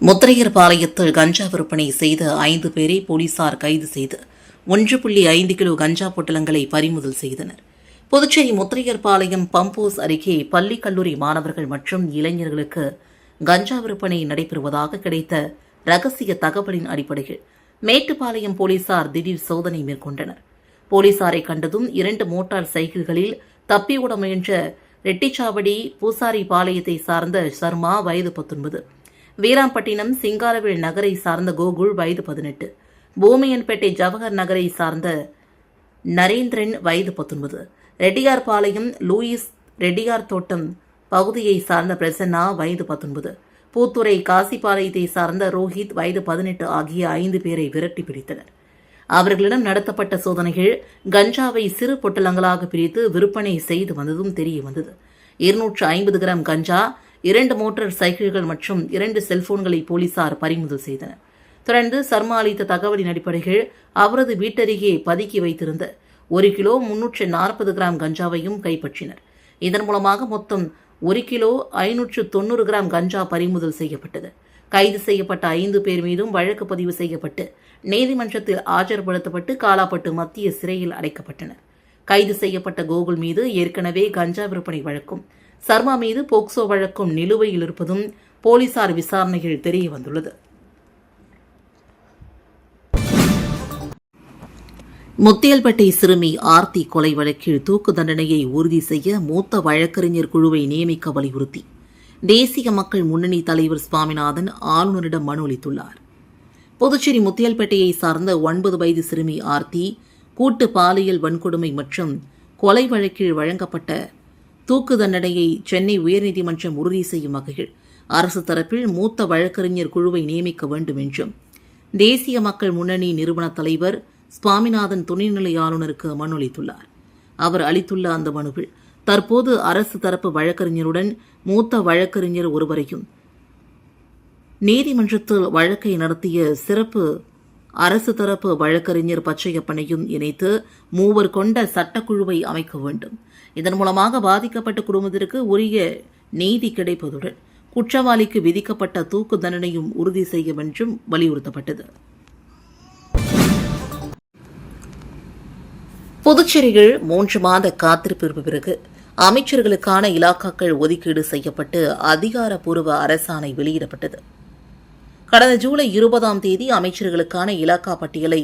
முத்திரையர்பாளையத்தில் கஞ்சா விற்பனை செய்த 5 பேரை போலீசார் கைது செய்து 1.5 கிலோ கஞ்சா பொட்டலங்களை பறிமுதல் செய்தனர். புதுச்சேரி முத்திரையர்பாளையம் பம்போஸ் அருகே பள்ளி கல்லூரி மாணவர்கள் மற்றும் இளைஞர்களுக்கு கஞ்சா விற்பனை நடைபெறுவதாக கிடைத்த ரகசிய தகவலின் அடிப்படையில் மேட்டுப்பாளையம் போலீசார் திடீர் சோதனை மேற்கொண்டனர். போலீசாரை கண்டதும் 2 மோட்டார் சைக்கிள்களில் தப்பியோட முயன்ற ரெட்டிச்சாவடி பூசாரி பாளையத்தை சார்ந்த சர்மா வயது 19, வீராம்பட்டினம் சிங்காரவேல் நகரை சார்ந்த கோகுல் வயது 18, பூமியன்பேட்டை ஜவஹர் நகரை சார்ந்த நரேந்திரன் வயது 19, ரெட்டியார்பாளையம் லூயிஸ் ரெட்டியார் தோட்டம் பகுதியை சார்ந்த பிரசன்னா வயது 19, பூத்துறை காசிப்பாளையத்தை சார்ந்த ரோஹித் வயது 18 ஆகிய 5 பேரை விரட்டி பிடித்தனர். அவர்களிடம் நடத்தப்பட்ட சோதனைகள் கஞ்சாவை சிறு பொட்டலங்களாக பிரித்து விற்பனை செய்து வந்ததும் தெரிய வந்தது. 250 கிராம் கஞ்சா, 2 மோட்டார் சைக்கிள்கள் மற்றும் 2 செல்போன்களை போலீசார் பறிமுதல் செய்தனர். தொடர்ந்து சர்மா அளித்த தகவலின் அடிப்படையில் அவரது வீட்டருகே பதுக்கி வைத்திருந்த 1 கிலோ 340 கிராம் கஞ்சாவையும் கைப்பற்றினர். இதன் மூலமாக மொத்தம் 1 கிலோ 590 கிராம் கஞ்சா பறிமுதல் செய்யப்பட்டது. கைது செய்யப்பட்ட 5 பேர் மீதும் வழக்கு பதிவு செய்யப்பட்டு நீதிமன்றத்தில் ஆஜர்படுத்தப்பட்டு காலாப்பட்டு மத்திய சிறையில் அடைக்கப்பட்டனர். கைது செய்யப்பட்ட கோகுல் மீது ஏற்கனவே கஞ்சா விற்பனை வழக்கும் சர்மா மீது போக்சோ வழக்கும் நிலுவையில் இருப்பதும் போலீசார் விசாரணையில் தெரிய வந்துள்ளது. முத்தியல்பேட்டை சிறுமி ஆர்த்தி கொலை வழக்கில் தூக்கு தண்டனையை உறுதி செய்ய மூத்த வழக்கறிஞர் குழுவை நியமிக்க வலியுறுத்தி தேசிய மக்கள் முன்னணி தலைவர் சுவாமிநாதன் ஆளுநரிடம் மனு அளித்துள்ளார். புதுச்சேரி முத்தியல்பேட்டையை சார்ந்த 9 வயது சிறுமி ஆர்த்தி கூட்டு பாலியல் வன்கொடுமை மற்றும் கொலை வழக்கில் வழங்கப்பட்ட தூக்கு தண்டனையை சென்னை உயர்நீதிமன்றம் உறுதி செய்யும் வகையில் அரசு தரப்பில் மூத்த வழக்கறிஞர் குழுவை நியமிக்க வேண்டும் என்றும் தேசிய மக்கள் முன்னணி நிறுவன தலைவர் சுவாமிநாதன் துணைநிலை ஆளுநருக்கு மனு அளித்துள்ளார். அவர் அளித்துள்ள அந்த மனுவில் தற்போது அரசு தரப்பு வழக்கறிஞருடன் மூத்த வழக்கறிஞர் ஒருவரையும் நீதிமன்றத்தில் வழக்கை நடத்திய சிறப்பு அரசு தரப்பு வழக்கறிஞர் பச்சையப்பனையும் இணைத்து 3 கொண்ட சட்டக்குழுவை அமைக்க வேண்டும். இதன் மூலமாக பாதிக்கப்பட்ட குடும்பத்திற்கு உரிய நீதி கிடைப்பதுடன் குற்றவாளிக்கு விதிக்கப்பட்ட தூக்கு தண்டனையும் உறுதி செய்ய என்றும் வலியுறுத்தப்பட்டது. புதுச்சேரியில் 3 மாத காத்திருப்பிற்கு பிறகு அமைச்சர்களுக்கான இலாக்காக்கள் ஒதுக்கீடு செய்யப்பட்டு அதிகாரப்பூர்வ அரசாணை வெளியிடப்பட்டது. கடந்த ஜூலை 20ஆம் தேதி அமைச்சர்களுக்கான இலாக்கா பட்டியலை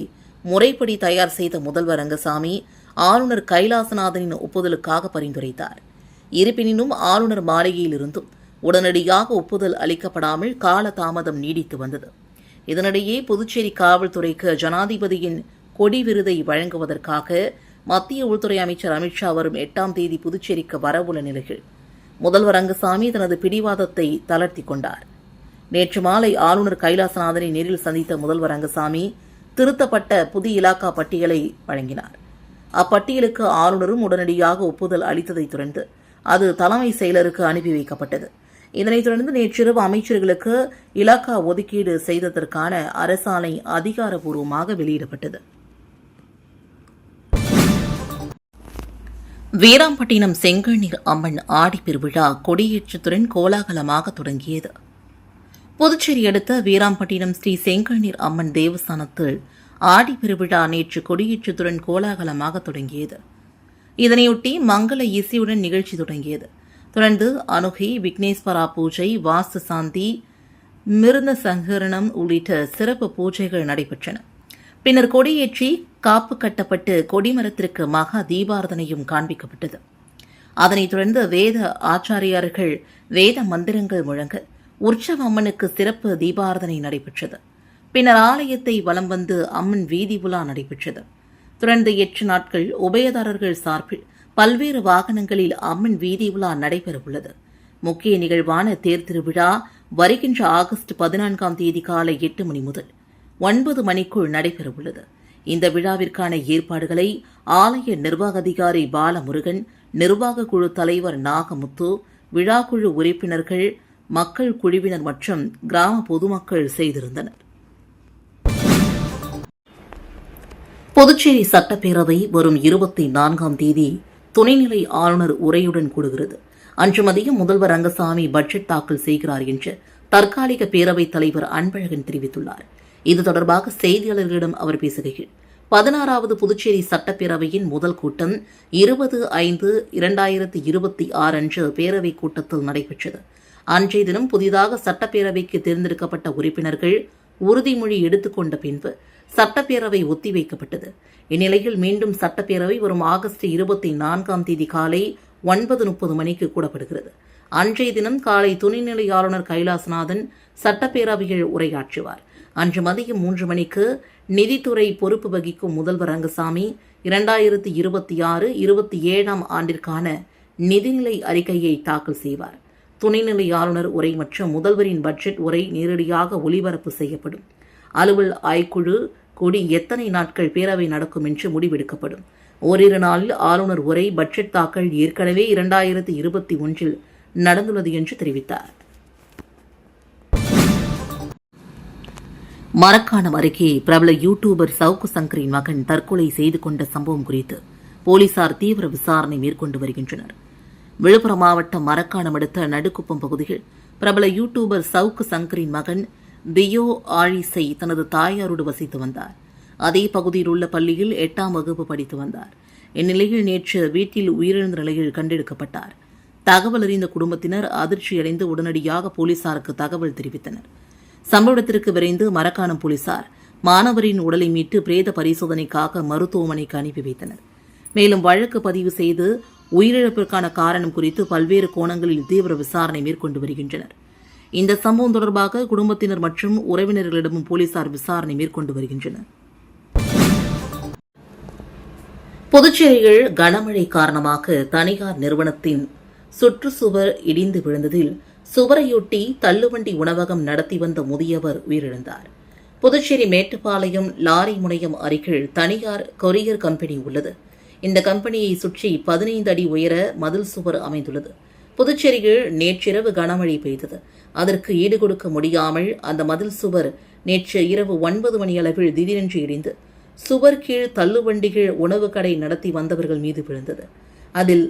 முறைப்படி தயார் செய்த முதல்வர் ரங்கசாமி ஆளுநர் கைலாசநாதனின் ஒப்புதலுக்காக பரிந்துரைத்தார். இருப்பினும் ஆளுநர் மாளிகையிலிருந்தும் உடனடியாக ஒப்புதல் அளிக்கப்படாமல் காலதாமதம் நீடித்து வந்தது. இதனிடையே புதுச்சேரி காவல்துறைக்கு ஜனாதிபதியின் கொடி விருதை வழங்குவதற்காக மத்திய உள்துறை அமைச்சர் அமித்ஷா வரும் 8ஆம் தேதி புதுச்சேரிக்கு வரவுள்ள நிலையில் முதல்வர் ரங்கசாமி தனது பிடிவாதத்தை தளர்த்திக் கொண்டார். நேற்று மாலை ஆளுநர் கைலாசநாதனை நேரில் சந்தித்த முதல்வர் ரங்கசாமி திருத்தப்பட்ட புதிய இலாக்கா பட்டியலை வழங்கினார். அப்பட்டியலுக்கு ஆளுநரும் உடனடியாக ஒப்புதல் அளித்ததைத் தொடர்ந்து அது தலைமை செயலருக்கு அனுப்பி வைக்கப்பட்டது. இதனைத் தொடர்ந்து நேற்றிரவு அமைச்சர்களுக்கு இலாக்கா ஒதுக்கீடு செய்ததற்கான அரசாணை அதிகாரப்பூர்வமாக வெளியிடப்பட்டது. வீராம்பட்டினம் செங்கண்ணீர் அம்மன் ஆடி பெருவிழா கொடியேற்றத்துடன் கோலாகலமாக தொடங்கியது. புதுச்சேரி அடுத்த வீராம்பட்டினம் ஸ்ரீ செங்கண்ணீர் அம்மன் தேவஸ்தானத்தில் ஆடி பெருவிழா நேற்று கொடியேற்றத்துடன் கோலாகலமாக தொடங்கியது. இதனையொட்டி மங்கள இசையுடன் நிகழ்ச்சி தொடங்கியது. தொடர்ந்து அனுகை, விக்னேஸ்வரா பூஜை, வாஸ்து சாந்தி, மிருந்த சங்கரணம் உள்ளிட்ட சிறப்பு பூஜைகள் நடைபெற்றன. பின்னர் கொடியேற்றி காப்பு கட்டப்பட்டு கொடிமரத்திற்கு மகா தீபாரதனையும் காண்பிக்கப்பட்டது. அதனைத் தொடர்ந்து வேத ஆச்சாரியார்கள் வேத மந்திரங்கள் முழங்க உற்சவ அம்மனுக்கு சிறப்பு தீபாரதனை நடைபெற்றது. பின்னர் ஆலயத்தை வலம் வந்து அம்மன் வீதி உலா நடைபெற்றது. தொடர்ந்து 8 நாட்கள் உபயதாரர்கள் சார்பில் பல்வேறு வாகனங்களில் அம்மன் வீதி உலா நடைபெறவுள்ளது. முக்கிய நிகழ்வான தேர் திருவிழா வருகின்ற ஆகஸ்ட் 14ஆம் தேதி காலை 8 மணி முதல் 9 மணிக்குள் நடைபெறவுள்ளது. இந்த விழாவிற்கான ஏற்பாடுகளை ஆலய நிர்வாக அதிகாரி பாலமுருகன், நிர்வாக குழு தலைவர் நாகமுத்து, விழாக்குழு உறுப்பினர்கள், மக்கள் குழுவினர் மற்றும் கிராம பொதுமக்கள் செய்திருந்தனர். புதுச்சேரி சட்டப்பேரவை வரும் 24ஆம் தேதி துணைநிலை ஆளுநர் உரையுடன் கூடுகிறது. அன்று மதியம் முதல்வர் ரங்கசாமி பட்ஜெட் தாக்கல் செய்கிறார் என்று தற்காலிக பேரவைத் தலைவர் அன்பழகன் தெரிவித்துள்ளார். இது தொடர்பாக செய்தியாளர்களிடம் அவர் பேசுகையில், 16வது புதுச்சேரி சட்டப்பேரவையின் முதல் கூட்டம் 20/5/2026 அன்று பேரவைக் கூட்டத்தில் நடைபெற்றது. அன்றைய தினம் புதிதாக சட்டப்பேரவைக்கு தேர்ந்தெடுக்கப்பட்ட உறுப்பினர்கள் உறுதிமொழி எடுத்துக்கொண்ட பின்பு சட்டப்பேரவை ஒத்திவைக்கப்பட்டது. இந்நிலையில் மீண்டும் சட்டப்பேரவை வரும் ஆகஸ்ட் 24ஆம் தேதி காலை 9:30 மணிக்கு கூடப்படுகிறது. அன்றைய தினம் காலை துணைநிலை ஆளுநர் கைலாசநாதன் சட்டப்பேரவையில் உரையாற்றுவார். அன்று மதியம் 3 மணிக்கு நிதித்துறை பொறுப்பு வகிக்கும் முதல்வர் ரங்கசாமி 2026-27ஆம் ஆண்டிற்கான நிதிநிலை அறிக்கையை தாக்கல் செய்வார். துணைநிலை ஆளுநர் உரை மற்றும் முதல்வரின் பட்ஜெட் உரை நேரடியாக ஒளிபரப்பு செய்யப்படும். அலுவல் ஆய்க்குழு கூடி எத்தனை நாட்கள் பேரவை நடக்கும் என்று முடிவெடுக்கப்படும். ஓரிரு நாளில் ஆளுநர் உரை பட்ஜெட் தாக்கல் ஏற்கனவே 2021இல் நடந்துள்ளது என்று தெரிவித்தார். மரக்காணம் அருகே பிரபல யூடியூபர் சவுக்கு சங்கரின் மகன் தற்கொலை செய்து கொண்ட சம்பவம் குறித்து போலீசார் தீவிர விசாரணை மேற்கொண்டு வருகின்றனர். விழுப்புரம் மாவட்டம் மரக்காணம் அடுத்த நடுக்குப்பம் பகுதியில் பிரபல யூடியூபர் சவுக்கு சங்கரின் மகன் தியோ ஆழிசை தனது தாயாரோடு வசித்து வந்தார். அதே பகுதியில் உள்ள பள்ளியில் 8ஆம் வகுப்பு படித்து வந்தார். இந்நிலையில் நேற்று வீட்டில் உயிரிழந்த நிலையில் கண்டெடுக்கப்பட்டார். தகவல் அறிந்த குடும்பத்தினர் அதிர்ச்சியடைந்து உடனடியாக போலீசாருக்கு தகவல் தெரிவித்தனர். சம்பவ இடத்திற்கு விரைந்து மரக்காணம் போலீசார் மாணவரின் உடலை மீட்டு பிரேத பரிசோதனைக்காக மருத்துவமனைக்கு அனுப்பி வைத்தனர். மேலும் வழக்கு பதிவு செய்து உயிரிழப்பிற்கான காரணம் குறித்து பல்வேறு கோணங்களில் தீவிர விசாரணை மேற்கொண்டு வருகின்றனர். இந்த சம்பவம் தொடர்பாக குடும்பத்தினர் மற்றும் உறவினர்களிடமும் போலீசார் விசாரணை மேற்கொண்டு வருகின்றனர். புதுச்சேரியில் கனமழை காரணமாக தனியார் நிறுவனத்தின் சுற்றுச்சுவர் இடிந்து விழுந்ததில் சுவரையொட்டி தள்ளுவண்டி உணவகம் நடத்தி வந்த முதியவர் உயிரிழந்தார். புதுச்சேரி மேட்டுப்பாளையம் லாரி முனையம் அருகில் தனியார் கொரியர் கம்பெனி உள்ளது. இந்த கம்பெனியை சுற்றி 15 அடி உயர மதில் சுவர் அமைந்துள்ளது. புதுச்சேரியில் நேற்றிரவு கனமழை பெய்தது. அதற்கு ஈடுகொடுக்க முடியாமல் அந்த மதில் சுவர் நேற்று இரவு 9 மணி அளவில் திடீரென்று இடிந்து சுவர் கீழ் தள்ளுவண்டிகள் உணவு கடை நடத்தி வந்தவர்கள் மீது விழுந்தது. அதில்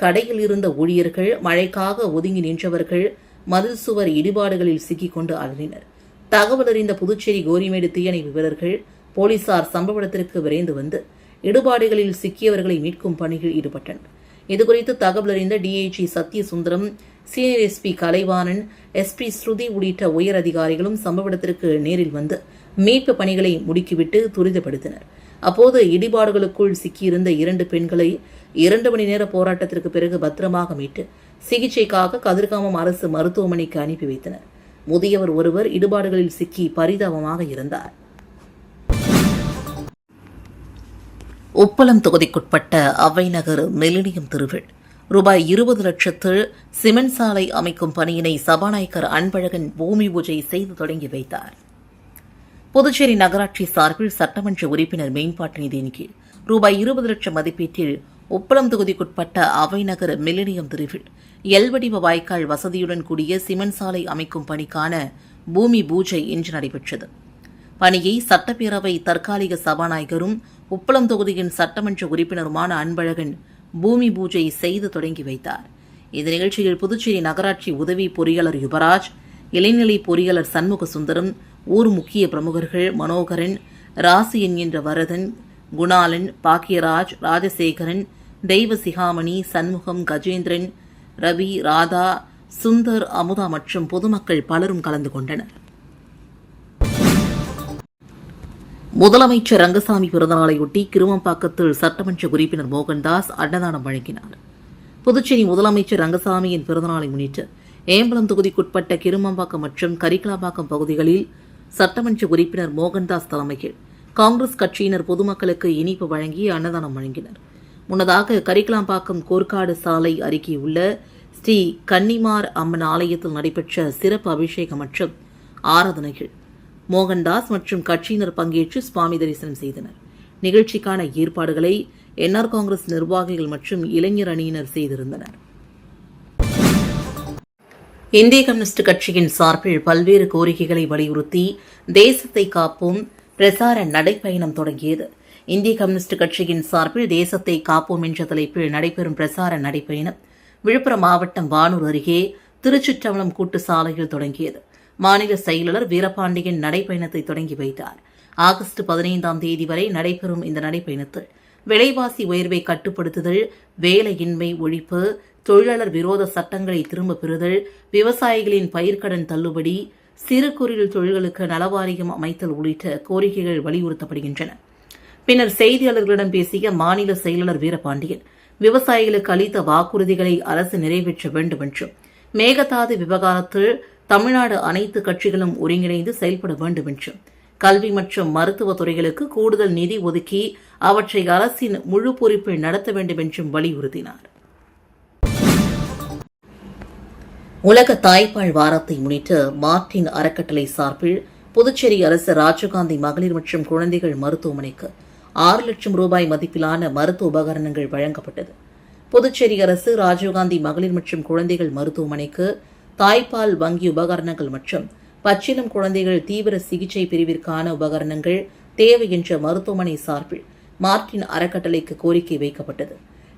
கடையில் இருந்த ஊழியர்கள், மழைக்காக ஒதுங்கி நின்றவர்கள் மதில் சுவர் இடிபாடுகளில் சிக்கிக்கொண்டு அலறினர். தகவல் அறிந்த புதுச்சேரி கோரிமேடு தீயணைப்பு வீரர்கள், போலீசார் சம்பவ இடத்திற்கு விரைந்து வந்து இடுபாடுகளில் சிக்கியவர்களை மீட்கும் பணியில் ஈடுபட்டனர். இதுகுறித்து தகவல் அறிந்த DIG Sathyasundaram, senior SP Kalaivanan, SP Shruti உள்ளிட்ட உயர் அதிகாரிகளும் சம்பவ இடத்திற்கு நேரில் வந்து மீட்பு பணிகளை முடுக்கிவிட்டு துரிதப்படுத்தினர். அப்போது இடிபாடுகளுக்குள் சிக்கியிருந்த 2 பெண்களை 2 மணி நேர போராட்டத்திற்கு பிறகு பத்திரமாக மீட்டு சிகிச்சைக்காக கதிர்காமம் அரசு மருத்துவமனைக்கு அனுப்பி வைத்தனர். முதியவர் ஒருவர் இடுபாடுகளில் சிக்கி பரிதாபமாக இருந்தார். உப்பளம் தொகுதிக்குட்பட்ட அவ்வைநகர் மில்லினியம் தெருவில் ரூபாய் 20 லட்சத்தில் சிமெண்ட் சாலை அமைக்கும் பணியினை சபாநாயகர் அன்பழகன் பூமி பூஜை செய்து தொடங்கி வைத்தார். புதுச்சேரி நகராட்சி சார்பில் சட்டமன்ற உறுப்பினர் மேம்பாட்டு நிதியின் கீழ் ரூபாய் 20 லட்சம் மதிப்பீட்டில் உப்பளம் தொகுதிக்குட்பட்ட அவைநகர் மில்லினியம் தெருவில் எல்வடிவ வாய்க்கால் வசதியுடன் கூடிய சிமெண்ட் சாலை அமைக்கும் பணிக்கான பூமி பூஜை இன்று நடைபெற்றது. பணியை சட்டப்பேரவை தற்காலிக சபாநாயகரும் உப்பளம் தொகுதியின் சட்டமன்ற உறுப்பினருமான அன்பழகன் பூமி பூஜை செய்து தொடங்கி வைத்தார். இந்த நிகழ்ச்சியில் புதுச்சேரி நகராட்சி உதவி பொறியாளர் யுவராஜ், இளைநிலை பொறியாளர் சண்முக சுந்தரம், ஊர் முக்கிய பிரமுகர்கள் மனோகரன், ராசி என்கின்ற வரதன், குணாலன், பாக்கியராஜ், ராஜசேகரன், தெய்வ சிகாமணி, சண்முகம், கஜேந்திரன், ரவி, ராதா, சுந்தர், அமுதா மற்றும் பொதுமக்கள் பலரும் கலந்து கொண்டனர். முதலமைச்சர் ரங்கசாமி பிறந்தநாளையொட்டி கிருமம்பாக்கத்தில் சட்டமன்ற உறுப்பினர் மோகன்தாஸ் அன்னதானம் வழங்கினார். புதுச்சேரி முதலமைச்சர் ரங்கசாமியின் பிறந்தநாளை முன்னிட்டு ஏம்பலம் தொகுதிக்குட்பட்ட கிருமம்பாக்கம் மற்றும் கரிக்கலாம்பாக்கம் பகுதிகளில் சட்டமன்ற உறுப்பினர் மோகன்தாஸ் தலைமையில் காங்கிரஸ் கட்சியினர் பொதுமக்களுக்கு இனிப்பு வழங்கி அன்னதானம் வழங்கினர். முன்னதாக கரிக்கலாம்பாக்கம் கோர்க்காடு சாலை அருகே உள்ள ஸ்ரீ கன்னிமார் அம்மன் ஆலயத்தில் நடைபெற்ற சிறப்பு அபிஷேகம் மற்றும் ஆராதனைகள் மோகன்தாஸ் மற்றும் கட்சியினர் பங்கேற்று சுவாமி தரிசனம் செய்தனர். நிகழ்ச்சிக்கான ஏற்பாடுகளை என்ஆர் காங்கிரஸ் நிர்வாகிகள் மற்றும் இளைஞர் அணியினர் செய்திருந்தனர். இந்திய கம்யூனிஸ்ட் கட்சியின் சார்பில் பல்வேறு கோரிக்கைகளை வலியுறுத்தி தேசத்தை காப்போம் பிரசார நடைப்பயணம் தொடங்கியது. இந்திய கம்யூனிஸ்ட் கட்சியின் சார்பில் தேசத்தை காப்போம் என்ற தலைப்பில் நடைபெறும் பிரசார நடைப்பயணம் விழுப்புரம் மாவட்டம் வானூர் அருகே திருச்சிற்றம்பலம் கூட்டு சாலையில் தொடங்கியது. மாநில செயலாளர் வீரபாண்டியன் நடைப்பயணத்தை தொடங்கி வைத்தார். ஆகஸ்ட் 15ஆம் தேதி வரை நடைபெறும் இந்த நடைப்பயணத்தில் விலைவாசி உயர்வை கட்டுப்படுத்துதல், வேலையின்மை ஒழிப்பு, தொழிலாளர் விரோத சட்டங்களை திரும்பப் பெறுதல், விவசாயிகளின் பயிர்க்கடன் தள்ளுபடி, சிறு குறு தொழில்களுக்கு நலவாரியம் அமைத்தல் உள்ளிட்ட கோரிக்கைகள் வலியுறுத்தப்படுகின்றன. பின்னர் செய்தியாளர்களிடம் பேசிய மாநில செயலாளர் வீரபாண்டியன், விவசாயிகளுக்கு அளித்த வாக்குறுதிகளை அரசு நிறைவேற்ற வேண்டும் என்றும், மேகதாது விவகாரத்தில் தமிழ்நாடு அனைத்து கட்சிகளும் ஒருங்கிணைந்து செயல்பட வேண்டும் என்றும், கல்வி மற்றும் மருத்துவ துறைகளுக்கு கூடுதல் நிதி ஒதுக்கி அவற்றை அரசின் முழு பொறுப்பில் நடத்த வேண்டும் என்றும் வலியுறுத்தினார். உலக தாய்ப்பால் வாரத்தை முன்னிட்டு மார்டின் அறக்கட்டளை சார்பில் புதுச்சேரி அரசு ராஜீவ்காந்தி மகளிர் மற்றும் குழந்தைகள் மருத்துவமனைக்கு 6 லட்சம் ரூபாய் மதிப்பிலான மருத்துவ உபகரணங்கள் வழங்கப்பட்டது. புதுச்சேரி அரசு ராஜீவ்காந்தி மகளிர் மற்றும் குழந்தைகள் மருத்துவமனைக்கு தாய்ப்பால் வங்கி உபகரணங்கள் மற்றும் பச்சிளம் குழந்தைகள் தீவிர சிகிச்சை பிரிவிற்கான உபகரணங்கள் தேவை என்ற மருத்துவமனை சார்பில் மார்டின் அறக்கட்டளைக்கு கோரிக்கை வைக்கப்பட்டது.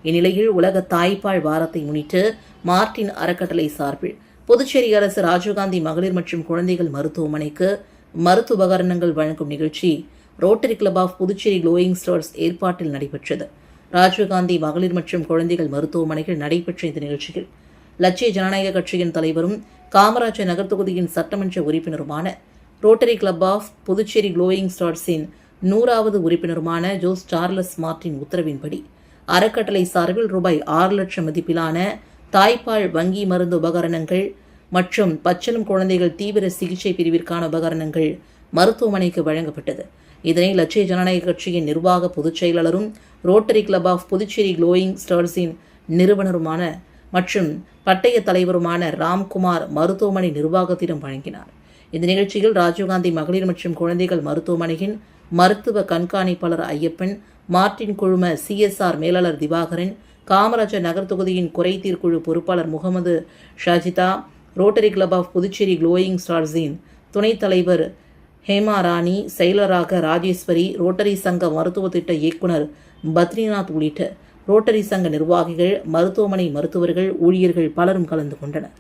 இந்நிலையில் உலக தாய்ப்பால் வாரத்தை முன்னிட்டு மார்டின் அறக்கட்டளை சார்பில் புதுச்சேரி அரசு ராஜீவ்காந்தி மகளிர் மற்றும் குழந்தைகள் மருத்துவமனைக்கு மருத்துவ உபகரணங்கள் வழங்கும் நிகழ்ச்சி rotary club of Puducherry glowing stars ஏற்பாட்டில் நடைபெற்றது. ராஜீவ்காந்தி மகளிர் மற்றும் குழந்தைகள் மருத்துவமனையில் நடைபெற்ற இந்த நிகழ்ச்சியில் லட்சிய ஜனநாயக கட்சியின் தலைவரும் காமராஜர் நகர் தொகுதியின் சட்டமன்ற உறுப்பினருமான Rotary club of Puducherry glowing ஸ்டார்ஸின் 100வது உறுப்பினருமான ஜோஸ் சார்லஸ் மார்டின் உத்தரவின்படி அறக்கட்டளை சார்பில் ரூபாய் 6 லட்சம் மதிப்பிலான தாய்ப்பால் வங்கி மருந்து உபகரணங்கள் மற்றும் பச்சிளம் குழந்தைகள் தீவிர சிகிச்சை பிரிவிற்கான உபகரணங்கள் மருத்துவமனைக்கு வழங்கப்பட்டது. இதனை லட்சிய ஜனநாயக கட்சியின் நிர்வாக பொதுச் செயலாளரும் Rotary club of Puducherry glowing ஸ்டார்ஸின் நிறுவனருமான மற்றும் பட்டய தலைவருமான ராம்குமார் மருத்துவமனை நிர்வாகத்திடம் வழங்கினார். இந்த நிகழ்ச்சியில் ராஜீவ்காந்தி மகளிர் மற்றும் குழந்தைகள் மருத்துவமனையின் மருத்துவ கண்காணிப்பாளர் ஐயப்பன், மார்டின் குழும CSR மேலாளர் திவாகரன், காமராஜர் நகர் தொகுதியின் குறைதீர் குழு பொறுப்பாளர் Mohammed Shajitha, Rotary club of Puducherry glowing ஸ்டார்ஸின் துணைத் தலைவர் ஹேமா ராணி, செயலராக ராஜேஸ்வரி, ரோட்டரி சங்க மருத்துவ திட்ட இயக்குநர் பத்ரிநாத் உள்ளிட்ட ரோட்டரி சங்க நிர்வாகிகள், மருத்துவமனை மருத்துவர்கள், ஊழியர்கள் பலரும் கலந்து கொண்டனர்.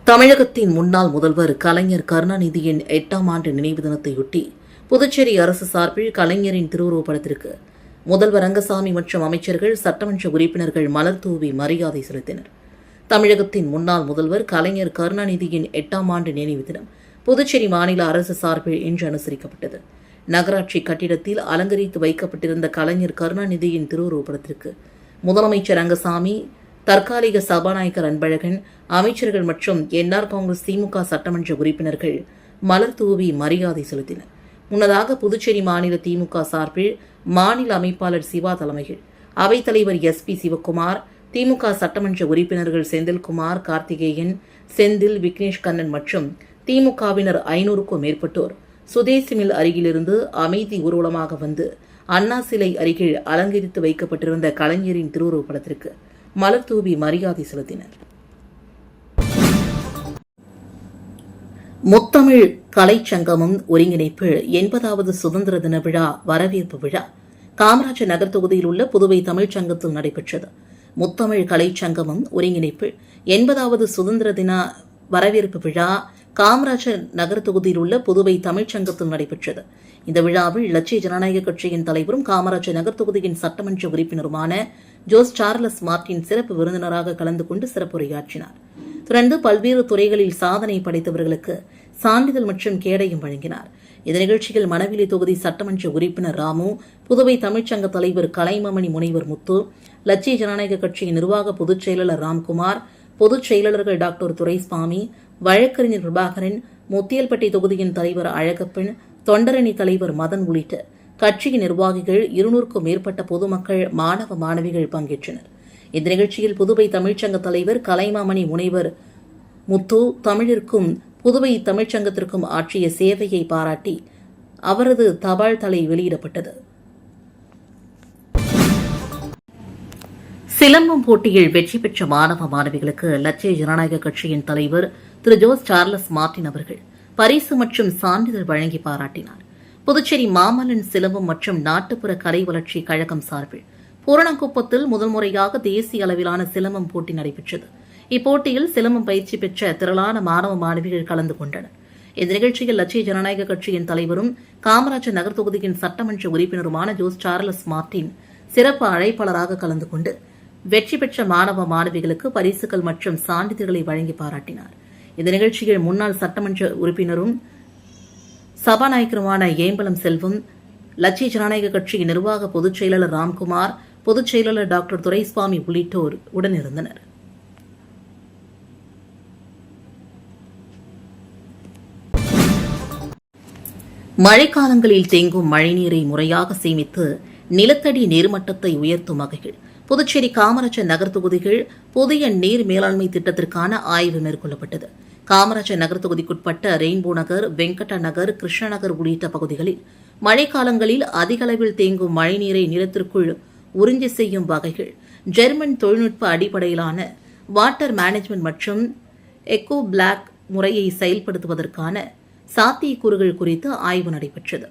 தமிழகத்தின் முன்னாள் முதல்வர் கலைஞர் கருணாநிதியின் 8ஆம் ஆண்டு நினைவு தினத்தையொட்டி புதுச்சேரி அரசு சார்பில் கலைஞரின் திருவுருவப்படத்திற்கு முதல்வர் ரங்கசாமி மற்றும் அமைச்சர்கள், சட்டமன்ற உறுப்பினர்கள் மலர் தூவி மரியாதை செலுத்தினர். தமிழகத்தின் முன்னாள் முதல்வர் கலைஞர் கருணாநிதியின் 8ஆம் ஆண்டு நினைவு தினம் புதுச்சேரி மாநில அரசு சார்பில் இன்று அனுசரிக்கப்பட்டது. நகராட்சி கட்டிடத்தில் அலங்கரித்து வைக்கப்பட்டிருந்த கலைஞர் கருணாநிதியின் திருவுருவப்படத்திற்கு முதலமைச்சர் ரங்கசாமி, தற்காலிக சபாநாயகர் அன்பழகன், அமைச்சர்கள் மற்றும் என்ஆர் காங்கிரஸ் திமுக சட்டமன்ற உறுப்பினர்கள் மலர் தூவி மரியாதை செலுத்தினர். முன்னதாக புதுச்சேரி மாநில திமுக சார்பில் மாநில அமைப்பாளர் சிவா தலைமையில் அவைத்தலைவர் SP சிவக்குமார், திமுக சட்டமன்ற உறுப்பினர்கள் செந்தில்குமார், கார்த்திகேயன், செந்தில், விக்னேஷ் கண்ணன் மற்றும் திமுகவினர் 500க்கும் மேற்பட்டோர் சுதேசி மில் அருகிலிருந்து அமைதி ஊர்வலமாக வந்து அண்ணா சிலை அருகில் அலங்கரித்து வைக்கப்பட்டிருந்த கலைஞரின் திருவுருவப்படத்திற்கு மலர் தூவி மரியாதை செலுத்தினர். முத்தமிழ் கலைச்சங்கமும் ஒருங்கிணைப்பில் 80வது சுதந்திர தின விழா வரவேற்பு விழா காமராஜர் நகர் தொகுதியில் உள்ள புதுவை தமிழ்ச்சங்கத்தில் நடைபெற்றது. முத்தமிழ் கலைச்சங்கமும் ஒருங்கிணைப்பில் 80வது சுதந்திர தின வரவேற்பு விழா காமராஜர் நகர் தொகுதியில் உள்ள புதுவை தமிழ்ச்சங்கத்தில் நடைபெற்றது. இந்த விழாவில் லட்சிய ஜனநாயக கட்சியின் தலைவரும் காமராஜர் நகர் தொகுதியின் சட்டமன்ற உறுப்பினருமான ஜோஸ் சார்லஸ் மார்டின் சிறப்பு விருந்தினராக கலந்து கொண்டு சிறப்புரையாற்றினார். தொடர்ந்து பல்வேறு துறைகளில் சாதனை படைத்தவர்களுக்கு சான்றிதழ் மற்றும் கேடயம் வழங்கினார். இந்த நிகழ்ச்சியில் மணவெளி தொகுதி சட்டமன்ற உறுப்பினர் ராமு, புதுவை தமிழ்ச்சங்க தலைவர் கலைமாமணி முனைவர் முத்து, லட்சிய ஜனநாயக கட்சியின் நிர்வாக பொதுச் செயலாளர் ராம்குமார், பொதுச் செயலாளர்கள் டாக்டர் துரைசாமி, வழக்கறிஞர் பிரபாகரன், முத்தியல்பட்டி தொகுதியின் தலைவர் அழகப்பன், தொண்டரணி தலைவர் மதன் உள்ளிட்ட கட்சியின் நிர்வாகிகள், 200க்கும் மேற்பட்ட பொதுமக்கள், மாணவ மாணவிகள் பங்கேற்றனர். இந்த நிகழ்ச்சியில் புதுவை தமிழ்ச்சங்க தலைவர் கலைமாமணி முனைவர் முத்து தமிழிற்கும் புதுவை தமிழ்ச்சங்கத்திற்கும் ஆற்றிய சேவையை பாராட்டி அவரது தபால் தலை வெளியிடப்பட்டது. சிலம்பம் போட்டியில் வெற்றி பெற்ற மாணவ மாணவிகளுக்கு லட்சிய ஜனநாயக கட்சியின் தலைவர் திரு ஜோஸ் சார்லஸ் மார்டின் அவர்கள் பரிசு மற்றும் சான்றிதழ் வழங்கி பாராட்டினார். புதுச்சேரி மாமல்லன் சிலம்பம் மற்றும் நாட்டுப்புற கலை வளர்ச்சி கழகம் சார்பில் பூரணங்குப்பத்தில் முதல் முறையாக தேசிய அளவிலான சிலம்பம் போட்டி நடைபெற்றது. இப்போட்டியில் சிலம்பம் பயிற்சி பெற்ற திரளான மாணவ மாணவிகள் கலந்து கொண்டனர். இந்த நிகழ்ச்சியில் லட்சிய ஜனநாயக கட்சியின் தலைவரும் காமராஜர் நகர் தொகுதியின் சட்டமன்ற உறுப்பினருமான ஜோஸ் சார்லஸ் மார்டின் சிறப்பு அழைப்பாளராக கலந்து கொண்டு வெற்றி பெற்ற மாணவ மாணவிகளுக்கு பரிசுகள் மற்றும் சான்றிதழ்களை வழங்கி பாராட்டினார். இந்த நிகழ்ச்சியில் முன்னாள் சட்டமன்ற உறுப்பினரும் சபாநாயகருமான ஏம்பலம் செல்வம், லட்சிய ஜனநாயக கட்சியின் நிர்வாக பொதுச் செயலாளர் ராம்குமார், பொதுச் செயலாளர் டாக்டர் துரைசுவாமி உள்ளிட்டோர் உடனிருந்தனர். மழைக்காலங்களில் தேங்கும் மழைநீரை முறையாக சேமித்து நிலத்தடி நீர்மட்டத்தை உயர்த்தும் வகையில் புதுச்சேரி காமராஜர் நகர் தொகுதிகள் புதிய நீர் மேலாண்மை திட்டத்திற்கான ஆய்வு மேற்கொள்ளப்பட்டது. காமராஜர் நகர் தொகுதிக்குட்பட்ட ரெயின்போ நகர், வெங்கட நகர், கிருஷ்ணநகர் உள்ளிட்ட பகுதிகளில் மழைக்காலங்களில் அதிக அளவில் தேங்கும் மழைநீரை நிலத்திற்குள் உறிஞ்சி செய்யும் வகையில் ஜெர்மன் தொழில்நுட்ப அடிப்படையிலான வாட்டர் மேனேஜ்மெண்ட் மற்றும் எக்கோ பிளாக் முறையை செயல்படுத்துவதற்கான சாத்தியக்கூறுகள் குறித்து ஆய்வு நடைபெற்றது.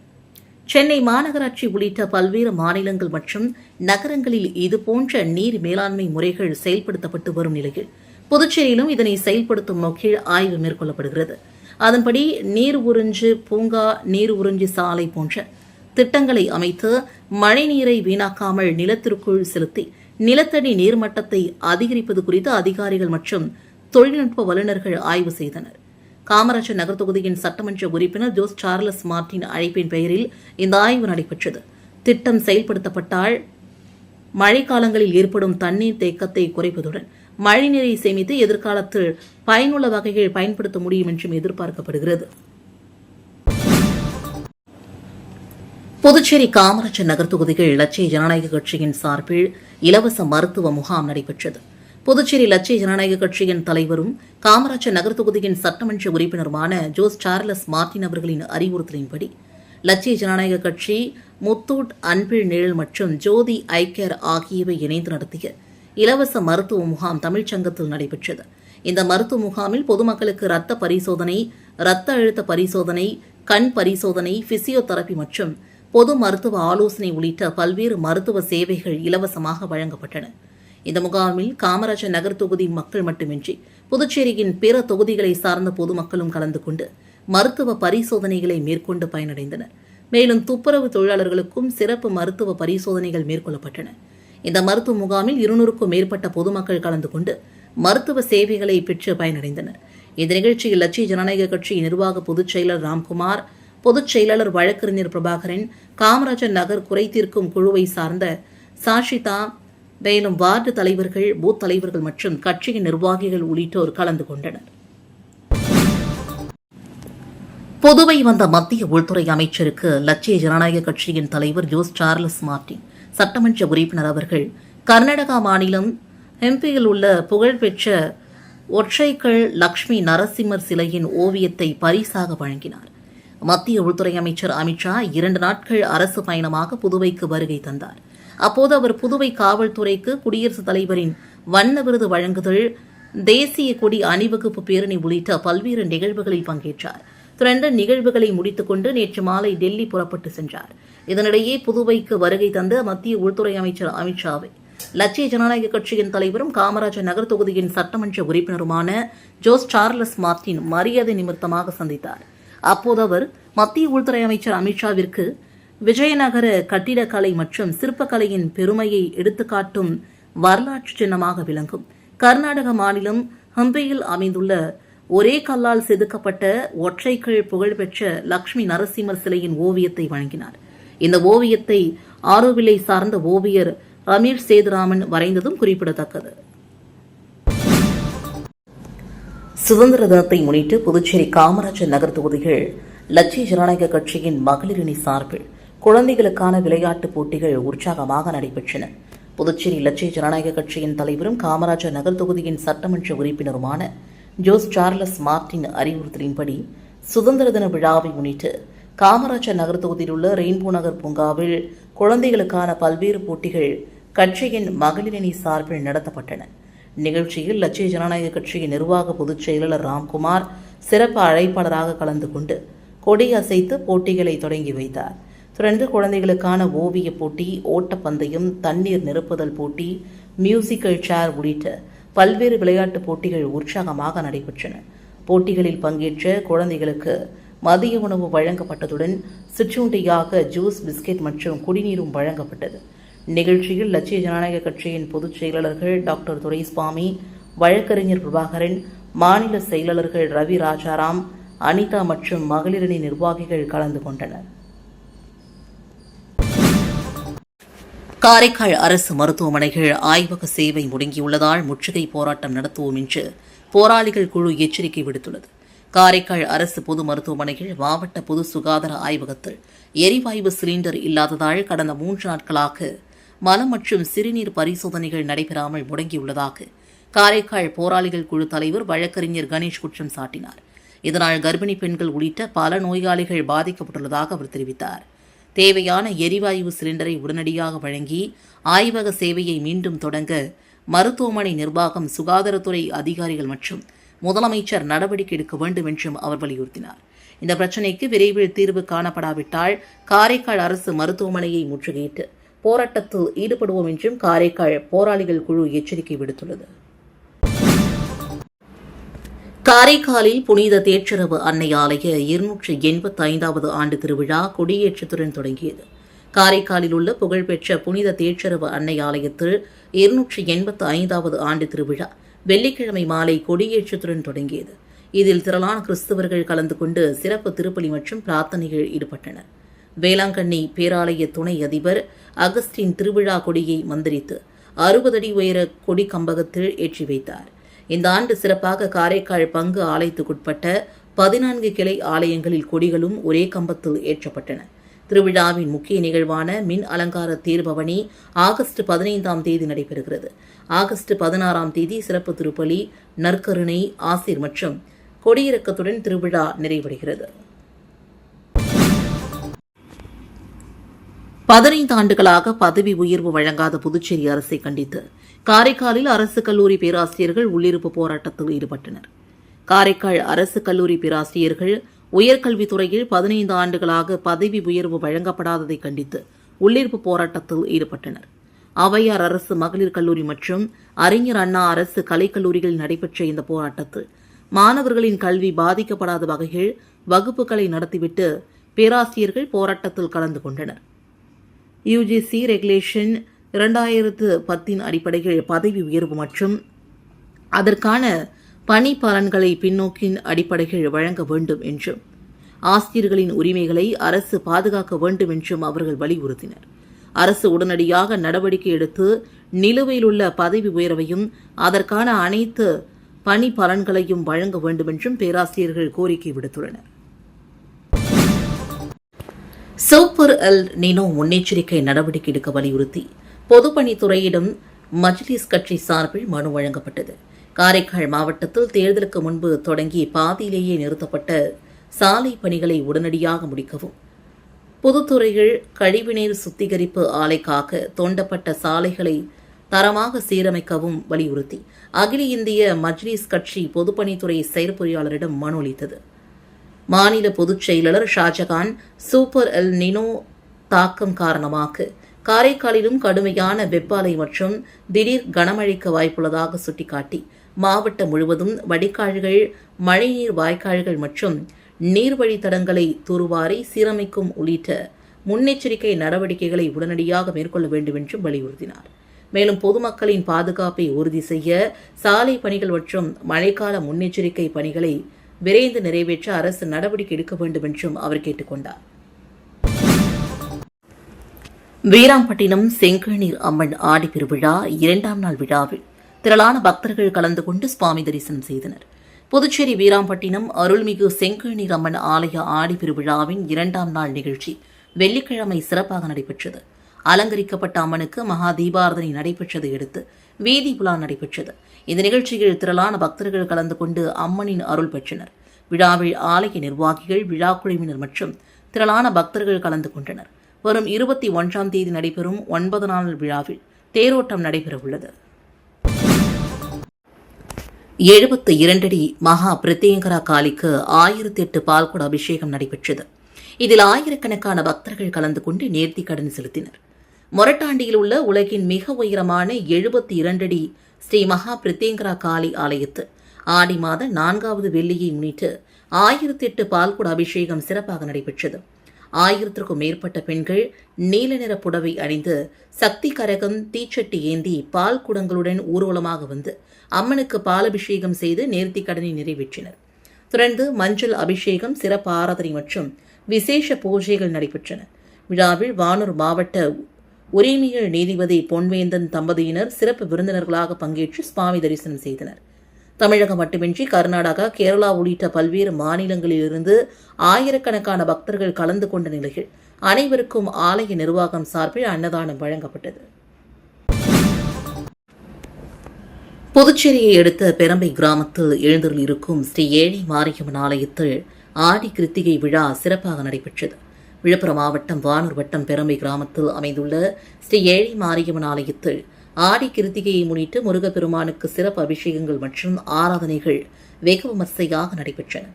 சென்னை மாநகராட்சி உள்ளிட்ட பல்வேறு மாநிலங்கள் மற்றும் நகரங்களில் இதுபோன்ற நீர் மேலாண்மை முறைகள் செயல்படுத்தப்பட்டு வரும் நிலையில் புதுச்சேரியிலும் இதனை செயல்படுத்தும் நோக்கில் ஆய்வு மேற்கொள்ளப்படுகிறது. அதன்படி நீர் உறிஞ்சு பூங்கா, நீர் உறிஞ்சி சாலை போன்ற திட்டங்களை அமைத்து மழைநீரை வீணாக்காமல் நிலத்திற்குள் செலுத்தி நிலத்தடி நீர்மட்டத்தை அதிகரிப்பது குறித்து அதிகாரிகள் மற்றும் தொழில்நுட்ப வல்லுநர்கள் ஆய்வு செய்தனர். காமராஜர் நகர் தொகுதியின் சட்டமன்ற உறுப்பினர் ஜோஸ் சார்லஸ் மார்டின் அழைப்பின் பெயரில் இந்த ஆய்வு நடைபெற்றது. திட்டம் செயல்படுத்தப்பட்டால் மழைக்காலங்களில் ஏற்படும் தண்ணீர் தேக்கத்தை குறைப்பதுடன் மழைநீரை சேமித்து எதிர்காலத்தில் பயனுள்ள வகையில் பயன்படுத்த முடியும் என்றும் எதிர்பார்க்கப்படுகிறது. புதுச்சேரி காமராஜர் நகர் தொகுதிகள் லட்சிய ஜனநாயக கட்சியின் சார்பில் இலவச மருத்துவ முகாம் நடைபெற்றது. புதுச்சேரி லட்சிய ஜனநாயக கட்சியின் தலைவரும் காமராஜர் நகர் தொகுதியின் சட்டமன்ற உறுப்பினருமான ஜோஸ் சார்லஸ் மார்டின் அவர்களின் அறிவுறுத்தலின்படி லட்சிய ஜனநாயக கட்சி, முத்தூட் அன்பில் நிழல் மற்றும் ஜோதி ஐகேர் ஆகியவை இணைந்து நடத்திய இலவச மருத்துவ முகாம் தமிழ்ச்சங்கத்தில் நடைபெற்றது. இந்த மருத்துவ முகாமில் பொதுமக்களுக்கு இரத்த பரிசோதனை, இரத்த அழுத்த பரிசோதனை, கண் பரிசோதனை, பிசியோதெரபி மற்றும் பொது மருத்துவ ஆலோசனை உள்ளிட்ட பல்வேறு மருத்துவ சேவைகள் இலவசமாக வழங்கப்பட்டன. இந்த முகாமில் காமராஜர் நகர் தொகுதி மக்கள் மட்டுமின்றி புதுச்சேரியின் பிற தொகுதிகளை சார்ந்த பொதுமக்களும் கலந்து கொண்டு மருத்துவ பரிசோதனைகளை மேற்கொண்டு பயனடைந்தனர். மேலும் துப்புரவு தொழிலாளர்களுக்கும் சிறப்பு மருத்துவ பரிசோதனைகள் மேற்கொள்ளப்பட்டன. இந்த மருத்துவ முகாமில் 200க்கும் மேற்பட்ட பொதுமக்கள் கலந்து கொண்டு மருத்துவ சேவைகளை பெற்று பயனடைந்தனர். இந்த நிகழ்ச்சியில் லட்சிய ஜனநாயக கட்சி நிர்வாக பொதுச் செயலர் ராம்குமார், பொதுச் செயலாளர் வழக்கறிஞர் பிரபாகரன், காமராஜர் நகர் குறைதீர்க்கும் குழுவை சார்ந்த சாஷிதா, மேலும் வார்டு தலைவர்கள், பூத் தலைவர்கள் மற்றும் கட்சியின் நிர்வாகிகள் உள்ளிட்டோர் கலந்து கொண்டனர். புதுவை வந்த மத்திய உள்துறை அமைச்சருக்கு லட்சிய ஜனநாயக கட்சியின் தலைவர் ஜோஸ் சார்லஸ் மார்டின் சட்டமன்ற உறுப்பினர் அவர்கள் கர்நாடகா மாநிலம் எம்பியில் உள்ள புகழ்பெற்ற ஒற்றைக்கல் லட்சுமி நரசிம்மர் சிலையின் ஓவியத்தை பரிசாக வழங்கினார். மத்திய உள்துறை அமைச்சர் அமித்ஷா 2 நாட்கள் அரசு பயணமாக புதுவைக்கு வருகை தந்தார். அப்போது அவர் புதுவை காவல்துறைக்கு குடியரசுத் தலைவரின் வண்ண விருது வழங்குதல், தேசிய கொடி அணிவகுப்பு பேரணி உள்ளிட்ட பல்வேறு நிகழ்வுகளில் பங்கேற்றார். தொடர்ந்து நிகழ்வுகளை முடித்துக் கொண்டு நேற்று மாலை டெல்லி புறப்பட்டு சென்றார். இதனிடையே புதுவைக்கு வருகை தந்த மத்திய உள்துறை அமைச்சர் அமித்ஷாவை லட்சிய ஜனநாயக கட்சியின் தலைவரும் காமராஜர் நகர் தொகுதியின் சட்டமன்ற உறுப்பினருமான ஜோஸ் சார்லஸ் மார்டின் மரியாதை நிமித்தமாக சந்தித்தார். அப்போது அவர் மத்திய உள்துறை அமைச்சர் அமித்ஷாவிற்கு விஜயநகர கட்டிடக்கலை மற்றும் சிற்பக்கலையின் பெருமையை எடுத்துக்காட்டும் வரலாற்று சின்னமாக விளங்கும் கர்நாடக மாநிலம் ஹம்பியில் அமைந்துள்ள ஒரே கல்லால் செதுக்கப்பட்ட ஒற்றைக்கல் புகழ்பெற்ற லட்சுமி நரசிம்மர் சிலையின் ஓவியத்தை வழங்கினார். இந்த ஓவியத்தை ஆரோவிலை சார்ந்த ஓவியர் ரமீர் சேதுராமன் வரைந்ததும் குறிப்பிடத்தக்கது. சுதந்திர தினத்தை முன்னிட்டு புதுச்சேரி காமராஜர் நகர் தொகுதிகள் லட்சிய ஜனநாயக கட்சியின் மகளிர் அணி சார்பில் குழந்தைகளுக்கான விளையாட்டுப் போட்டிகள் உற்சாகமாக நடைபெற்றன. புதுச்சேரி லட்சிய ஜனநாயக கட்சியின் தலைவரும் காமராஜர் நகர் தொகுதியின் சட்டமன்ற உறுப்பினருமான ஜோஸ் சார்லஸ் மார்டின் அறிவுறுத்தலின்படி சுதந்திர தின விழாவை முன்னிட்டு காமராஜர் நகர் தொகுதியில் உள்ள ரெயின்போ நகர் பூங்காவில் குழந்தைகளுக்கான பல்வேறு போட்டிகள் கட்சியின் மகளிர் அணி சார்பில் நடத்தப்பட்டன. நிகழ்ச்சியில் லட்சிய ஜனநாயக கட்சியின் நிர்வாக பொதுச் செயலாளர் ராம்குமார் சிறப்பு அழைப்பாளராக கலந்து கொண்டு கொடி அசைத்து போட்டிகளை தொடங்கி வைத்தார். தொடர்ந்து குழந்தைகளுக்கான ஓவியப் போட்டி, ஓட்டப்பந்தயம், தண்ணீர் நிரப்புதல் போட்டி, மியூசிக்கல் சேர் உள்ளிட்ட பல்வேறு விளையாட்டுப் போட்டிகள் உற்சாகமாக நடைபெற்றன. போட்டிகளில் பங்கேற்ற குழந்தைகளுக்கு மதிய உணவு வழங்கப்பட்டதுடன் சிற்றுண்டியாக ஜூஸ், பிஸ்கெட் மற்றும் குடிநீரும் வழங்கப்பட்டது. நிகழ்ச்சியில் லட்சிய ஜனநாயக கட்சியின் பொதுச் செயலாளர்கள் டாக்டர் துரைசாமி, வழக்கறிஞர் பிரபாகரன், மாநில செயலாளர்கள் ரவி ராஜாராம், அனிதா மற்றும் மகளிரணி நிர்வாகிகள் கலந்து கொண்டனர். காரைக்கால் அரசு மருத்துவமனைகள் ஆய்வக சேவை முடங்கியுள்ளதால் முற்றுகை போராட்டம் நடத்துவோம் என்று போராளிகள் குழு எச்சரிக்கை விடுத்துள்ளது. காரைக்கால் அரசு பொது மருத்துவமனைகள் மாவட்ட பொது சுகாதார ஆய்வகத்தில் எரிவாயு சிலிண்டர் இல்லாததால் கடந்த 3 நாட்களாக மலம் மற்றும் சிறுநீர் பரிசோதனைகள் நடைபெறாமல் முடங்கியுள்ளதாக காரைக்கால் போராளிகள் குழு தலைவர் வழக்கறிஞர் கணேஷ் குற்றம் சாட்டினார். இதனால் கர்ப்பிணி பெண்கள் உள்ளிட்ட பல நோயாளிகள் பாதிக்கப்பட்டுள்ளதாக அவர் தெரிவித்தார். தேவையான எரிவாயு சிலிண்டரை உடனடியாக வழங்கி ஆய்வக சேவையை மீண்டும் தொடங்க மருத்துவமனை நிர்வாகம், சுகாதாரத்துறை அதிகாரிகள் மற்றும் முதலமைச்சர் நடவடிக்கை எடுக்க வேண்டும் என்றும் அவர் வலியுறுத்தினார். இந்த பிரச்சினைக்கு விரைவில் தீர்வு காணப்படாவிட்டால் காரைக்கால் அரசு மருத்துவமனையை முற்றுகையிட்டு போராட்டத்தில் ஈடுபடுவோம் என்றும் காரைக்கால் போராளிகள் குழு எச்சரிக்கை விடுத்துள்ளது. காரைக்காலில் புனித தேற்றரவு அன்னை ஆலய 285வது ஆண்டு திருவிழா கொடியேற்றத்துடன் தொடங்கியது. காரைக்காலில் உள்ள புகழ்பெற்ற புனித தேற்றரவு அன்னை ஆலயத்தில் 285வது ஆண்டு திருவிழா வெள்ளிக்கிழமை மாலை கொடியேற்றத்துடன் தொடங்கியது. இதில் திரளான கிறிஸ்தவர்கள் கலந்து கொண்டு சிறப்பு திருப்பலி மற்றும் பிரார்த்தனைகள் ஈடுபட்டனர். வேளாங்கண்ணி பேராலய துணை அதிபர் அகஸ்டின் திருவிழா கொடியை மந்திரித்து 60 அடி உயர கொடி கம்பகத்தில் ஏற்றி வைத்தார். இந்த ஆண்டு சிறப்பாக காரைக்கால் பங்கு ஆலயத்துக்குட்பட்ட 14 கிளை ஆலயங்களில் கொடிகளும் ஒரே கம்பத்தில் ஏற்றப்பட்டன. திருவிழாவின் முக்கிய நிகழ்வான மின் அலங்கார தேர்பவனி ஆகஸ்ட் 15ஆம் தேதி நடைபெறுகிறது. ஆகஸ்ட் 16ஆம் தேதி சிறப்பு திருப்பலி, நற்கருணை, ஆசீர் மற்றும் கொடியிறக்கத்துடன் திருவிழா நிறைவடைகிறது. 15 ஆண்டுகளாக பதவி உயர்வு வழங்காத புதுச்சேரி அரசை கண்டித்து காரைக்காலில் அரசு கல்லூரி பேராசிரியர்கள் உள்ளிருப்பு போராட்டத்தில் ஈடுபட்டனர். காரைக்கால் அரசு கல்லூரி பேராசிரியர்கள் உயர்கல்வித்துறையில் 15 ஆண்டுகளாக பதவி உயர்வு வழங்கப்படாததை கண்டித்து உள்ளிருப்பு போராட்டத்தில் ஈடுபட்டனர். ஔவையார் அரசு மகளிர் கல்லூரி மற்றும் அறிஞர் அண்ணா அரசு கலைக்கல்லூரிகளில் நடைபெற்ற இந்த போராட்டத்தில் மாணவர்களின் கல்வி பாதிக்கப்படாத வகையில் வகுப்புகளை நடத்திவிட்டு பேராசிரியர்கள் போராட்டத்தில் கலந்து கொண்டனர். யுஜிசி ரெகுலேஷன் 2010 அடிப்படையில் பதவி உயர்வு மற்றும் அதற்கான பணி பலன்களை பின்னோக்கின் அடிப்படையில் வழங்க வேண்டும் என்றும் ஆசிரியர்களின் உரிமைகளை அரசு பாதுகாக்க வேண்டும் என்றும் அவர்கள் வலியுறுத்தினர். அரசு உடனடியாக நடவடிக்கை எடுத்து நிலுவையில் உள்ள பதவி உயர்வையும் அதற்கான அனைத்து பணி பலன்களையும் வழங்க வேண்டும் என்றும் பேராசிரியர்கள் கோரிக்கை விடுத்துள்ளனர். சூப்பர் எல் நினோ முன்னெச்சரிக்கை நடவடிக்கை எடுக்க வலியுறுத்தி பொதுப்பணித்துறையிடம் மஜ்லிஸ் கட்சி சார்பில் மனு வழங்கப்பட்டது. காரைக்கால் மாவட்டத்தில் தேர்தலுக்கு முன்பு தொடங்கி பாதியிலேயே நிறுத்தப்பட்ட சாலை பணிகளை உடனடியாக முடிக்கவும், பொதுத்துறையில் கழிவுநீர் சுத்திகரிப்பு ஆலைக்காக தோண்டப்பட்ட சாலைகளை தரமாக சீரமைக்கவும் வலியுறுத்தி அகில இந்திய மஜ்லிஸ் கட்சி பொதுப்பணித்துறை செயற்பொறியாளரிடம் மனு அளித்தது. மாநில பொதுச் செயலாளர் ஷாஜகான், சூப்பர் எல் நினோ தாக்கம் காரணமாக காரைக்காலிலும் கடுமையான வெப்ப அலை மற்றும் திடீர் கனமழைக்கு வாய்ப்புள்ளதாக சுட்டிக்காட்டி மாவட்டம் முழுவதும் வடிகால்கள், மழைநீர் வாய்க்கால்கள் மற்றும் நீர்வழித்தடங்களை தூர்வாரி சீரமைக்கும் உள்ளிட்ட முன்னெச்சரிக்கை நடவடிக்கைகளை உடனடியாக மேற்கொள்ள வேண்டும் என்றும் வலியுறுத்தினார். மேலும் பொதுமக்களின் பாதுகாப்பை உறுதி செய்ய சாலை பணிகள் மற்றும் மழைக்கால முன்னெச்சரிக்கை பணிகளை விரைந்து நிறைவேற்ற அரசு நடவடிக்கை எடுக்க வேண்டும் என்றும் அவர் கேட்டுக் கொண்டார். வீராம்பட்டினம் செங்கழுநீர் அம்மன் ஆடி பெருவிழா 2ஆம் நாள் விழாவில் திரளான பக்தர்கள் கலந்து கொண்டு சுவாமி தரிசனம் செய்தனர். புதுச்சேரி வீராம்பட்டினம் அருள்மிகு செங்கழுநீர் அம்மன் ஆலய ஆடி பெருவிழாவின் 2ஆம் நாள் நிகழ்ச்சி வெள்ளிக்கிழமை சிறப்பாக நடைபெற்றது. அலங்கரிக்கப்பட்ட அம்மனுக்கு மகா தீபாராதனை நடைபெற்றதை அடுத்து வீதி உலா நடைபெற்றது. இந்த நிகழ்ச்சியில் திரளான பக்தர்கள் கலந்து கொண்டு அம்மனின் அருள் பெற்றனர். விழாவில் ஆலய நிர்வாகிகள், விழா குழுவினர் மற்றும் திரளான பக்தர்கள் கலந்து கொண்டனர். வரும் 21ஆம் தேதி நடைபெறும் 9 நாள் விழாவில் தேரோட்டம் நடைபெறவுள்ளது. 72 அடி மகா பிரத்யங்கரா காளிக்கு 1008 பால்குட அபிஷேகம் நடைபெற்றது. இதில் ஆயிரக்கணக்கான பக்தர்கள் கலந்து கொண்டு நேர்த்திக் கடன் செலுத்தினர். மொரட்டாண்டியில் உள்ள உலகின் மிக உயரமான 72 அடி ஸ்ரீ மகா பிரித்தேங்கரா காளி ஆலயத்தில் ஆடி மாத 4வது வெள்ளியை முன்னிட்டு 1008 பால்குட அபிஷேகம் சிறப்பாக நடைபெற்றது. 1000க்கும் மேற்பட்ட பெண்கள் நீல நிற புடவை அணிந்து சக்தி கரகம் தீச்சட்டி ஏந்தி பால் குடங்களுடன் ஊர்வலமாக வந்து அம்மனுக்கு பாலபிஷேகம் செய்து நேர்த்திக் கடனை நிறைவேற்றினர். தொடர்ந்து மஞ்சள் அபிஷேகம், சிறப்பு ஆராதனை மற்றும் விசேஷ பூஜைகள் நடைபெற்றன. விழாவில் வானூர் மாவட்ட உரிமையியல் நீதிபதி பொன்வேந்தன் தம்பதியினர் சிறப்பு விருந்தினர்களாக பங்கேற்று சுவாமி தரிசனம் செய்தனர். தமிழகம் மட்டுமின்றி கர்நாடகா, கேரளா உள்ளிட்ட பல்வேறு மாநிலங்களிலிருந்து ஆயிரக்கணக்கான பக்தர்கள் கலந்து கொண்ட நிலையில் அனைவருக்கும் ஆலய நிர்வாகம் சார்பில் அன்னதானம் வழங்கப்பட்டது. புதுச்சேரியை அடுத்த பெரம்பை கிராமத்தில் எழுந்தருள் இருக்கும் ஸ்ரீ ஏழை மாரியம்மன் ஆலயத்தில் ஆடி கிருத்திகை விழா சிறப்பாக நடைபெற்றது. விழுப்புரம் மாவட்டம் வானூர் வட்டம் பெரம்பை கிராமத்தில் அமைந்துள்ள ஸ்ரீ ஏழை மாரியம்மன் ஆலயத்தில் ஆடி கிருத்திகையை முன்னிட்டு முருகப்பெருமானுக்கு சிறப்பு அபிஷேகங்கள் மற்றும் ஆராதனைகள் வெகு விமர்சையாக நடைபெற்றன.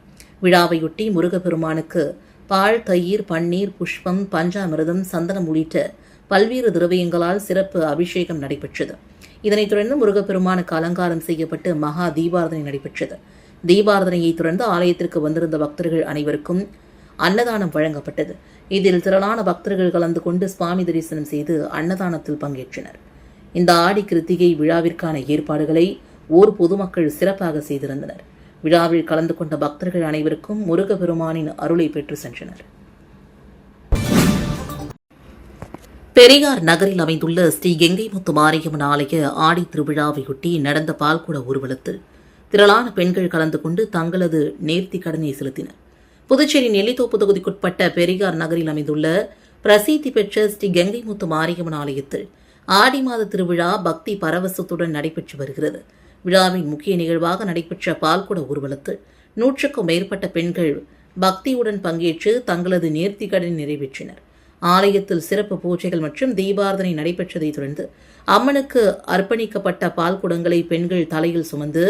விழாவையொட்டி முருகப்பெருமானுக்கு பால், தயிர், பன்னீர், புஷ்பம், பஞ்சாமிர்தம், சந்தனம் உள்ளிட்ட பல்வேறு திரவியங்களால் சிறப்பு அபிஷேகம் நடைபெற்றது. இதனைத் தொடர்ந்து முருகப்பெருமானுக்கு அலங்காரம் செய்யப்பட்டு மகா தீபாரதனை நடைபெற்றது. தீபாரதனையை தொடர்ந்து ஆலயத்திற்கு வந்திருந்த பக்தர்கள் அனைவருக்கும் அன்னதானம் வழங்கப்பட்டது. இதில் திரளான பக்தர்கள் கலந்து கொண்டு சுவாமி தரிசனம் செய்து அன்னதானத்தில் பங்கேற்றனர். இந்த ஆடி கிருத்திகை விழாவிற்கான ஏற்பாடுகளை ஊர் பொதுமக்கள் சிறப்பாக செய்திருந்தனர். விழாவில் கலந்து கொண்ட பக்தர்கள் அனைவருக்கும் முருகப்பெருமானின் அருளை பெற்று சென்றனர். பெரியார் நகரில் அமைந்துள்ள ஸ்ரீ கெங்கைமுத்து மாரியம்மன் ஆலய ஆடி திருவிழாவையொட்டி நடந்த பால்குட ஊர்வலத்தில் திரளான பெண்கள் கலந்து கொண்டு தங்களது நேர்த்திக் கடனை செலுத்தினர். புதுச்சேரி நெல்லித்தோப்பு தொகுதிக்குட்பட்ட பெரியார் நகரில் அமைந்துள்ள பிரசித்தி பெற்ற ஸ்ரீ கெங்கைமுத்து மாரியம்மன் ஆலயத்தில் ஆடி மாத திருவிழா பக்தி பரவசத்துடன் நடைபெற்று வருகிறது. விழாவின் முக்கிய நிகழ்வாக நடைபெற்ற பால்குட ஊர்வலத்தில் 100க்கும் மேற்பட்ட பெண்கள் பக்தியுடன் பங்கேற்று தங்களது நேர்த்திக் கடனை நிறைவேற்றினர். ஆலயத்தில் சிறப்பு பூஜைகள் மற்றும் தீபாரதனை நடைபெற்றதைத் தொடர்ந்து அம்மனுக்கு அர்ப்பணிக்கப்பட்ட பால் குடங்களை பெண்கள் தலையில் சுமந்து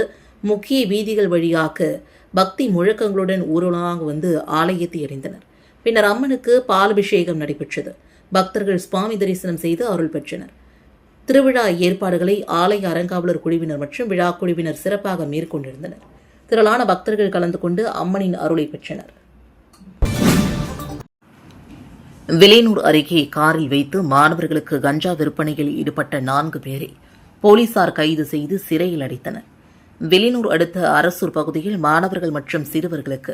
முக்கிய வீதிகள் வழியாக பக்தி முழக்கங்களுடன் ஊர்வலமாக வந்து ஆலயத்தை அடைந்தனர். பின்னர் அம்மனுக்கு பாலபிஷேகம் நடைபெற்றது. பக்தர்கள் சுவாமி தரிசனம் செய்து அருள் பெற்றனர். திருவிழா ஏற்பாடுகளை ஆலய அறங்காவலர் குழுவினர் மற்றும் விழா குழுவினர் சிறப்பாக மேற்கொண்டிருந்தனர். திரளான பக்தர்கள் கலந்து கொண்டு அம்மனின் அருளை பெற்றனர். வில்லியனூர் அருகே காரில் வைத்து மாணவர்களுக்கு கஞ்சா விற்பனையில் ஈடுபட்ட 4 பேரை போலீசார் கைது செய்து சிறையில் அடைத்தனர். வில்லியனூர் அடுத்த அரசூர் பகுதியில் மாணவர்கள் மற்றும் சிறுவர்களுக்கு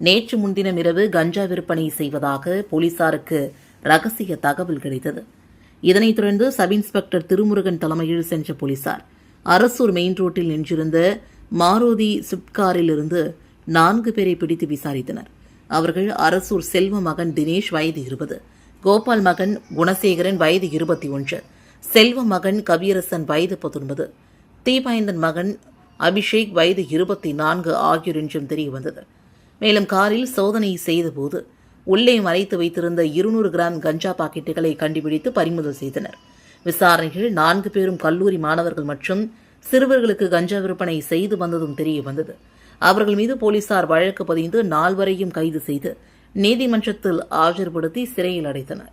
நேற்று முன்தினம் இரவு கஞ்சா விற்பனை செய்வதாக போலீசாருக்கு ரகசிய தகவல் கிடைத்தது. இதனைத் தொடர்ந்து சப் இன்ஸ்பெக்டர் திருமுருகன் தலைமையில் சென்ற போலீசார் அரசூர் மெயின் ரோட்டில் நின்றிருந்த மாருதி ஸ்விஃப்ட் காரில் இருந்து 4 பேரை பிடித்து விசாரித்தனர். அவர்கள் அரசூர் செல்வ மகன் தினேஷ் வயது 20, கோபால் மகன் குணசேகரன் வயது 21, செல்வ மகன் கவியரசன் வயது 19, தீபாய்ந்தன் மகன் அபிஷேக் வயது 24 ஆகியோர் என்றும் தெரியவந்தது. மேலும் காரில் சோதனை செய்தபோது உள்ளே மறைத்து வைத்திருந்த 200 கிராம் கஞ்சா பாக்கெட்டுகளை கண்டுபிடித்து பறிமுதல் செய்தனர். விசாரணையில் 4 பேரும் கல்லூரி மாணவர்கள் மற்றும் சிறுவர்களுக்கு கஞ்சா விற்பனை செய்து வந்ததும் தெரிய வந்தது. அவர்கள் மீது போலீசார் வழக்கு பதிந்து 4 கைது செய்து நீதிமன்றத்தில் ஆஜர்படுத்தி சிறையில் அடைத்தனர்.